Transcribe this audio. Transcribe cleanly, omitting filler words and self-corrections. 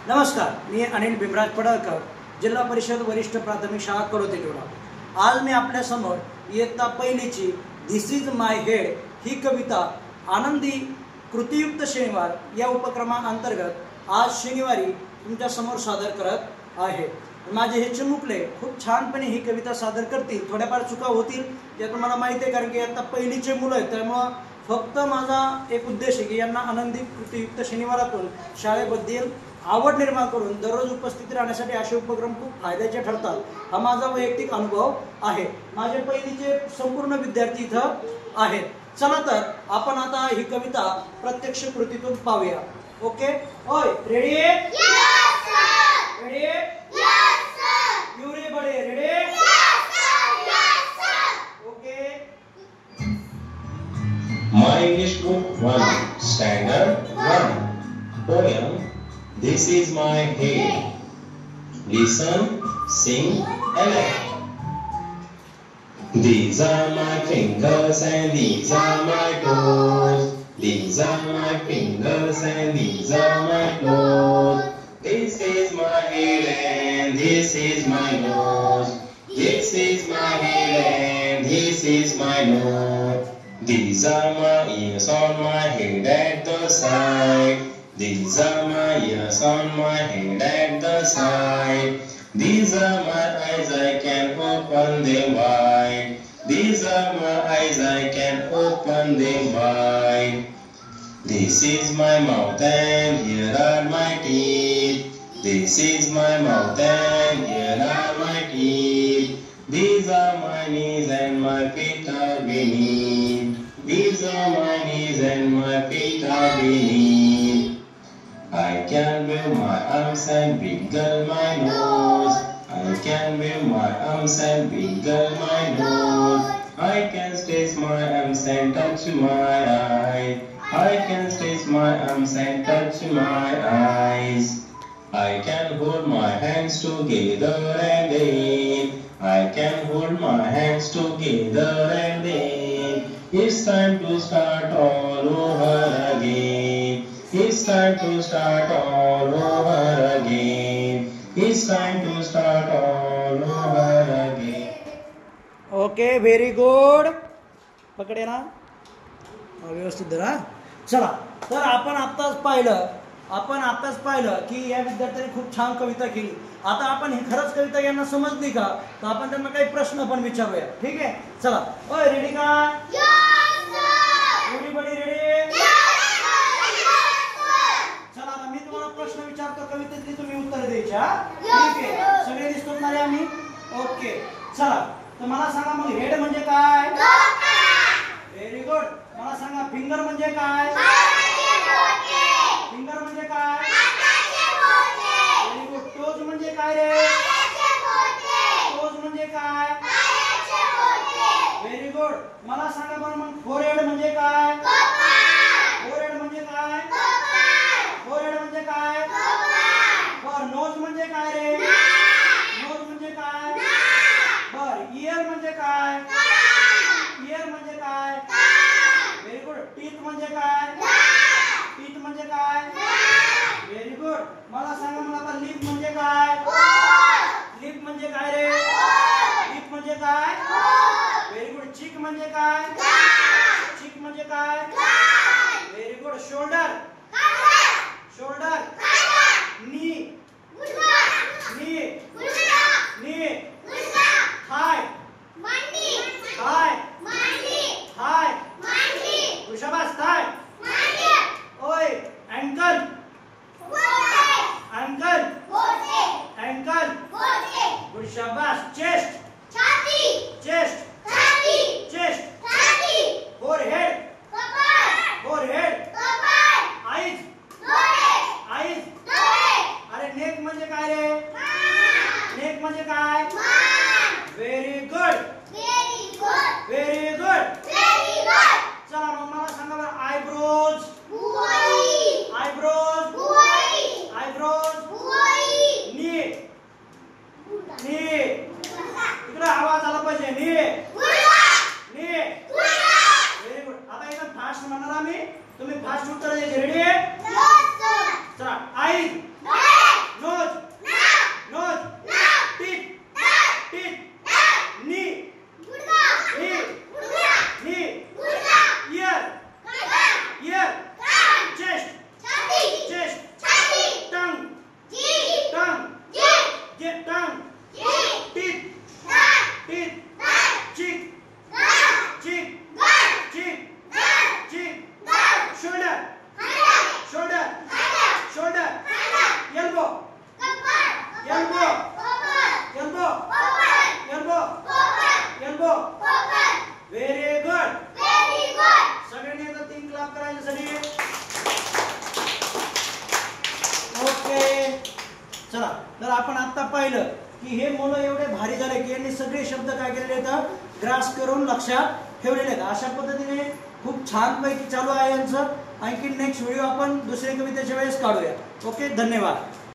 नमस्कार, मी अनिल भीमराज पडळकर, जिल्हा परिषद वरिष्ठ प्राथमिक शाळा कडोते टोला। आज मी आपल्या समोर इयत्ता पहिलीची दिस इज माय हेड ही कविता आनंदी कृतियुक्त शनिवार या उपक्रमाअंतर्गत आज शनिवारी तुमच्या समोर सादर करत आहे। माझे हे चिमुकले खूप छानपणे ही कविता सादर करतील। थोड्याफार चुका होतील ते तुम्हाला माहिती आहे, कारण की आता पहिलीचे मुलं आहेत, त्यामुळे फक्त माझा एक उद्देश आहे की यांना आनंदी कृतियुक्त शनिवारातून शाळेबद्दल आवड निर्माण करून दररोज उपस्थित राहण्यासाठी असे उपक्रम खूप फायद्याचे ठरतात। हा माझा वैयक्तिक अनुभव आहे। माझे पहिलीचे संपूर्ण विद्यार्थी इथं आहेत। चला तर आपण आता ही कविता प्रत्यक्ष कृतीतून पाहूया। ओके, ओय ready? Yes sir. Ready? Yes sir. You are buddy ready? Yes sir, yes sir. Okay. My English Book 1, Standard 1, Poem This is my head. Listen, sing, and act. These are my fingers and these are my toes. These are my fingers and these are my toes. This is my head and this is my nose. This is my head and this is my nose. These are my ears on my head at the side. These are my ears on my head at the side. These are my eyes, I can open them wide. These are my eyes, I can open them wide. This is my mouth and here are my teeth. This is my mouth and here are my teeth. These are my knees and my feet are beneath. These are my knees and my feet are beneath. I can move my arms and wiggle my nose. I can move my arms and wiggle my nose. I can stretch my arms and touch my eyes. I can stretch my arms and touch my eyes. I can hold my hands together and then I can hold my hands together and then it's time to start all over again. It's time to start all over again. It's time to start all over again. Okay, very good. पकडे ना व्यवस्थित धरा। चला तर आपण आत्ताच पाहिलं की या विद्यार्थ्यांनी खूप छान कविता केली। आता आपण ही खरंच कविता यांना समजली का, तर आपण त्यांना काही प्रश्न पण विचारूया। ठीक आहे, चला। ओय रेडी का? Yes sir. Everybody ready? मी तुम्हाला प्रश्न विचारतो, कवितेतली तुम्ही उत्तर द्यायची। ठीक आहे, सगळे दिसतात ना आम्ही? ओके, चला तर मला सांगा मग हेड म्हणजे काय? Very good. मला सांगा फिंगर म्हणजे काय? फिंगर म्हणजे काय? Very good. टोज म्हणजे काय रे? टोज म्हणजे काय? Very good. मला सांगा बरं मग फोरहेड म्हणजे काय? फोरहेड म्हणजे काय? फोरहेड म्हणजे काय? बर नोज म्हणजे काय रे? नोज म्हणजे काय? बर इयर म्हणजे काय? इयर म्हणजे काय? Very good. टीथ म्हणजे काय? टीथ म्हणजे काय? Very good. मला सांगा मग आता लिप म्हणजे काय? लिप म्हणजे काय रे? लिप म्हणजे काय? Very good. चिक म्हणजे काय? चिक म्हणजे काय? Very good. शोल्डर? शोल्डर? नी? नी? नी? थाय? थाय? थाय? शाबास, थाय। ओय एंकल? एंकल? एंकल? गुड, शाबास। Chest? Chest? Chest? Forehead? Forehead? Eyes? Eyes? अरे नेक म्हणजे काय रे? नेक म्हणजे काय? Very good, very good. चला मग मला सांगा बरं आयब्रोज? आयब्रोज? आयब्रोज? नी? नी? इकडे आवाज आला पाहिजे। नी? नी? Very good. आता एकदम फास्ट म्हणणार आम्ही, तुम्ही फास्ट उत्तर द्यायचे। रेडी? चला। आईज? चला, तर आपण आता पाहिलं की हे मुलं एवढे भारी झाले की यांनी सगळे शब्द काय केलेले आहेत, ग्रास करून लक्षात ठेवलेले आहेत. अशा पद्धतीने खूप छानपैकी चालू आहे यांचं. आणखी नेक्स्ट व्हिडिओ आपण दुसऱ्या कवितेच्या वेळेस काढूया. ओके, धन्यवाद.